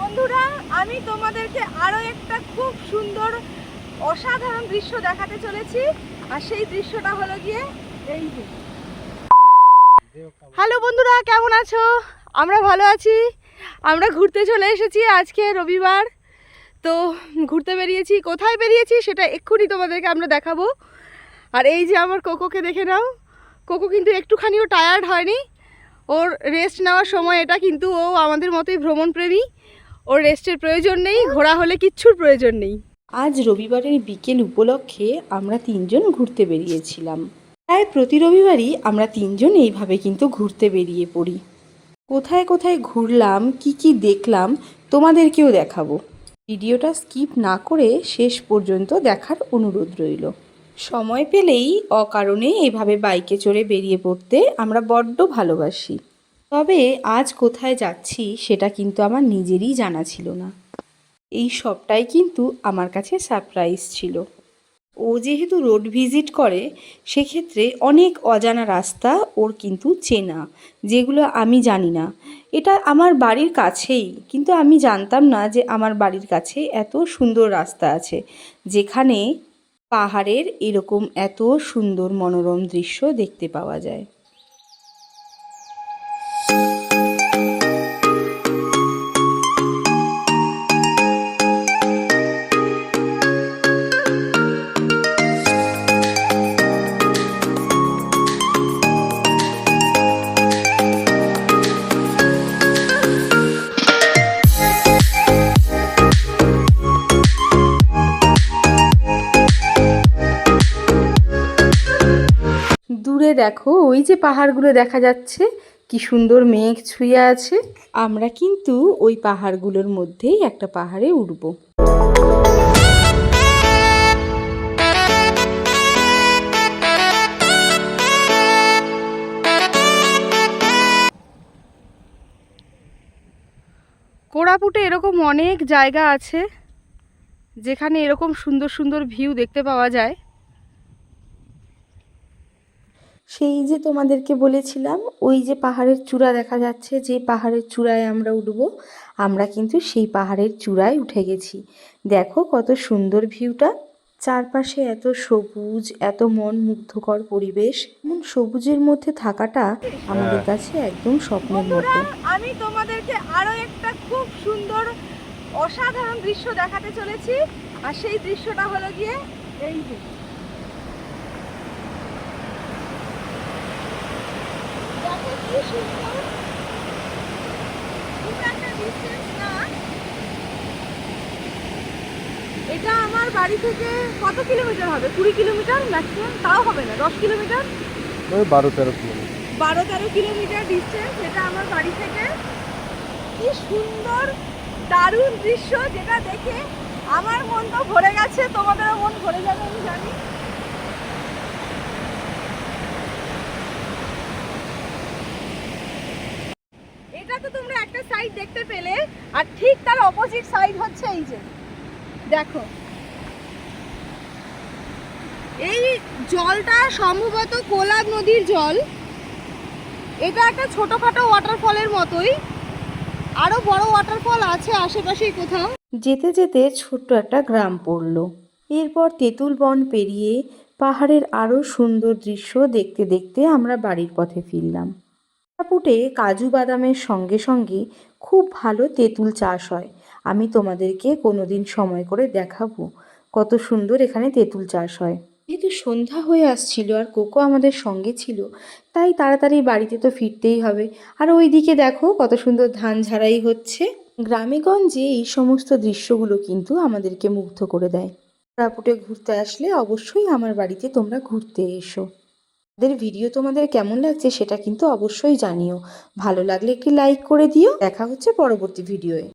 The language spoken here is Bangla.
বন্ধুরা, আমি তোমাদেরকে আরো একটা খুব সুন্দর অসাধারণ দৃশ্য দেখাতে চলেছি। আর সেই দৃশ্যটা হলো গিয়ে এই যে। হ্যালো বন্ধুরা, কেমন আছো? আমরা ভালো আছি। আমরা ঘুরতে চলে এসেছি, আজকে রবিবার। তো ঘুরতে বেরিয়েছি। কোথায় বেরিয়েছি সেটা এক্ষুনি তোমাদেরকে আমরা দেখাবো। আর এই যে আমার কোকোকে দেখে নাও। কোকো কিন্তু একটুখানিও টায়ার্ড হয়নি। ওর রেস্ট নেওয়ার সময় এটা, কিন্তু ও আমাদের মতোই ভ্রমণপ্রেমী। ওর রেস্টের প্রয়োজন নেই, ঘোরা হলে কিচ্ছুর প্রয়োজন নেই। আজ রবিবারের বিকেল উপলক্ষে আমরা তিনজন ঘুরতে বেরিয়েছিলাম। প্রায় প্রতি রবিবারই আমরা তিনজন এইভাবে কিন্তু ঘুরতে বেরিয়ে পড়ি। কোথায় কোথায় ঘুরলাম, কি দেখলাম তোমাদেরকেও দেখাবো। ভিডিওটা স্কিপ না করে শেষ পর্যন্ত দেখার অনুরোধ রইল। সময় পেলেই অকারণে এইভাবে বাইকে চড়ে বেরিয়ে পড়তে আমরা বড্ড ভালোবাসি। তবে আজ কোথায় যাচ্ছি সেটা কিন্তু আমার নিজেরই জানা ছিল না। এই সবটাই কিন্তু আমার কাছে সারপ্রাইজ ছিল। ও যেহেতু রোড ভিজিট করে, সেক্ষেত্রে অনেক অজানা রাস্তা ওর কিন্তু চেনা, যেগুলো আমি জানি না। এটা আমার বাড়ির কাছেই, কিন্তু আমি জানতাম না যে আমার বাড়ির কাছে এত সুন্দর রাস্তা আছে, যেখানে পাহাড়ের এরকম এত সুন্দর মনোরম দৃশ্য দেখতে পাওয়া যায়। দূরে দেখো, ওই যে পাহাড়গুলো দেখা যাচ্ছে, কি সুন্দর মেঘ ছুঁয়ে আছে। আমরা কিন্তু ওই পাহাড়গুলোর মধ্যেই একটা পাহাড়ে উঠব। কোরাপুটে এরকম অনেক জায়গা আছে যেখানে এরকম সুন্দর সুন্দর ভিউ দেখতে পাওয়া যায়। সেই যে তোমাদেরকে বলেছিলাম, ওই যে পাহাড়ের চূড়া দেখা যাচ্ছে, যে পাহাড়ের চূড়ায় আমরা উঠব, আমরা কিন্তু সেই পাহাড়ের চূড়ায় উঠে গেছি। দেখো কত সুন্দর ভিউটা, চারপাশে এত সবুজ, এত মন মুগ্ধকর পরিবেশ। সবুজের মধ্যে থাকাটা আমাদের কাছে একদম স্বপ্নের মতো। আমি তোমাদেরকে আরো একটা খুব সুন্দর অসাধারণ দৃশ্য দেখাতে চলেছি। আর সেই দৃশ্যটা হলো গিয়ে এই যে। দেখো কি সুন্দর, খুব একটা ডিসটেন্স না। এটা আমার বাড়ি থেকে কত কিলোমিটার হবে? 20 কিলোমিটার ম্যাক্সিমাম, তাও হবে না 10 কিলোমিটার, 12-13 কিলোমিটার। 12-13 কিলোমিটার ডিস্টেন্স এটা আমার বাড়ি থেকে। কি সুন্দর দারুণ দৃশ্য, যেটা দেখে আমার মন তো ভরে গেছে, তোমাদেরও মন ভরে যাবে আমি জানি। এটা তো তোমরা একটা সাইড দেখতে পেলে, আর ঠিক তার অপোজিট সাইড হচ্ছে এই যে দেখো। এই জলটা সম্ভবত কোলাব নদীর জল। এটা একটা ছোটখাটো ওয়াটারফলের মতোই, আরো বড় ওয়াটারফল আছে আশেপাশেই কোথাও। যেতে যেতে ছোট্ট একটা গ্রাম পড়লো। এরপর তেঁতুল বন পেরিয়ে পাহাড়ের আরও সুন্দর দৃশ্য দেখতে দেখতে আমরা বাড়ির পথে ফিরলাম। কোরাপুটে কাজু বাদামের সঙ্গে সঙ্গে খুব ভালো তেঁতুল চাষ হয়। আমি তোমাদেরকে কোনোদিন সময় করে দেখাবো কত সুন্দর এখানে তেঁতুল চাষ হয়। যেহেতু সন্ধ্যা হয়ে আসছিল আর কোকো আমাদের সঙ্গে ছিল, তাই তাড়াতাড়ি বাড়িতে তো ফিরতেই হবে। আর ওইদিকে দেখো কত সুন্দর ধান ঝাড়াই হচ্ছে। গ্রামেগঞ্জে এই সমস্ত দৃশ্যগুলো কিন্তু আমাদেরকে মুগ্ধ করে দেয়। কোরাপুটে ঘুরতে আসলে অবশ্যই আমার বাড়িতে তোমরা ঘুরতে এসো। আমাদের ভিডিও তোমাদের কেমন লাগছে সেটা কিন্তু অবশ্যই জানিও। ভালো লাগলে একটি লাইক করে দিও। দেখা হচ্ছে পরবর্তী ভিডিওয়ে।